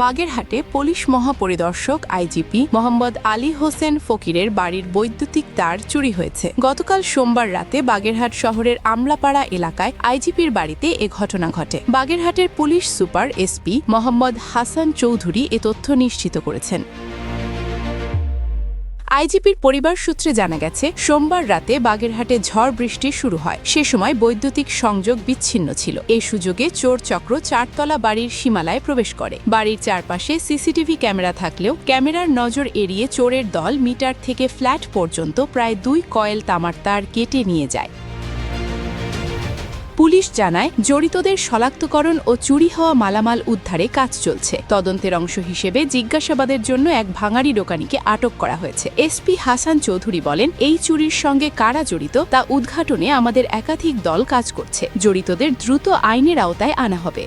বাগেরহাটে police মহাপরিদর্শক IGP Mohammad Ali Hossain ফকিরের বাড়ির বৈদ্যুতিক তার চুরি হয়েছে। গতকাল সোমবার রাতে বাগেরহাট শহরের আমলাপাড়া এলাকায় আইজিপির বাড়িতে এ ঘটনা ঘটে। বাগেরহাটের police super SP Mohammad Hasan Chowdhury এ তথ্য নিশ্চিত করেছেন। আইজিপির পরিবার সূত্রে জানা গেছে, সোমবার রাতে বাগেরহাটে ঝড় বৃষ্টি শুরু হয়। সে সময় বৈদ্যুতিক সংযোগ বিচ্ছিন্ন ছিল। এই সুযোগে চোর চক্র চারতলা বাড়ির সীমালায় প্রবেশ করে। বাড়ির চারপাশে সিসিটিভি ক্যামেরা থাকলেও ক্যামেরার নজর এড়িয়ে চোরের দল মিটার থেকে ফ্ল্যাট পর্যন্ত প্রায় 2 কয়েল তামার তার কেটে নিয়ে যায়। পুলিশ জানায়, জড়িতদের শনাক্তকরণ ও চুরি হওয়া মালামাল উদ্ধারে কাজ চলছে। তদন্তের অংশ হিসেবে জিজ্ঞাসাবাদের জন্য এক ভাঙাড়ি দোকানিকে আটক করা হয়েছে। এসপি হাসান চৌধুরী বলেন, এই চুরির সঙ্গে কারা জড়িত তা উদ্ঘাটনে আমাদের একাধিক দল কাজ করছে। জড়িতদের দ্রুত আইনের আওতায় আনা হবে।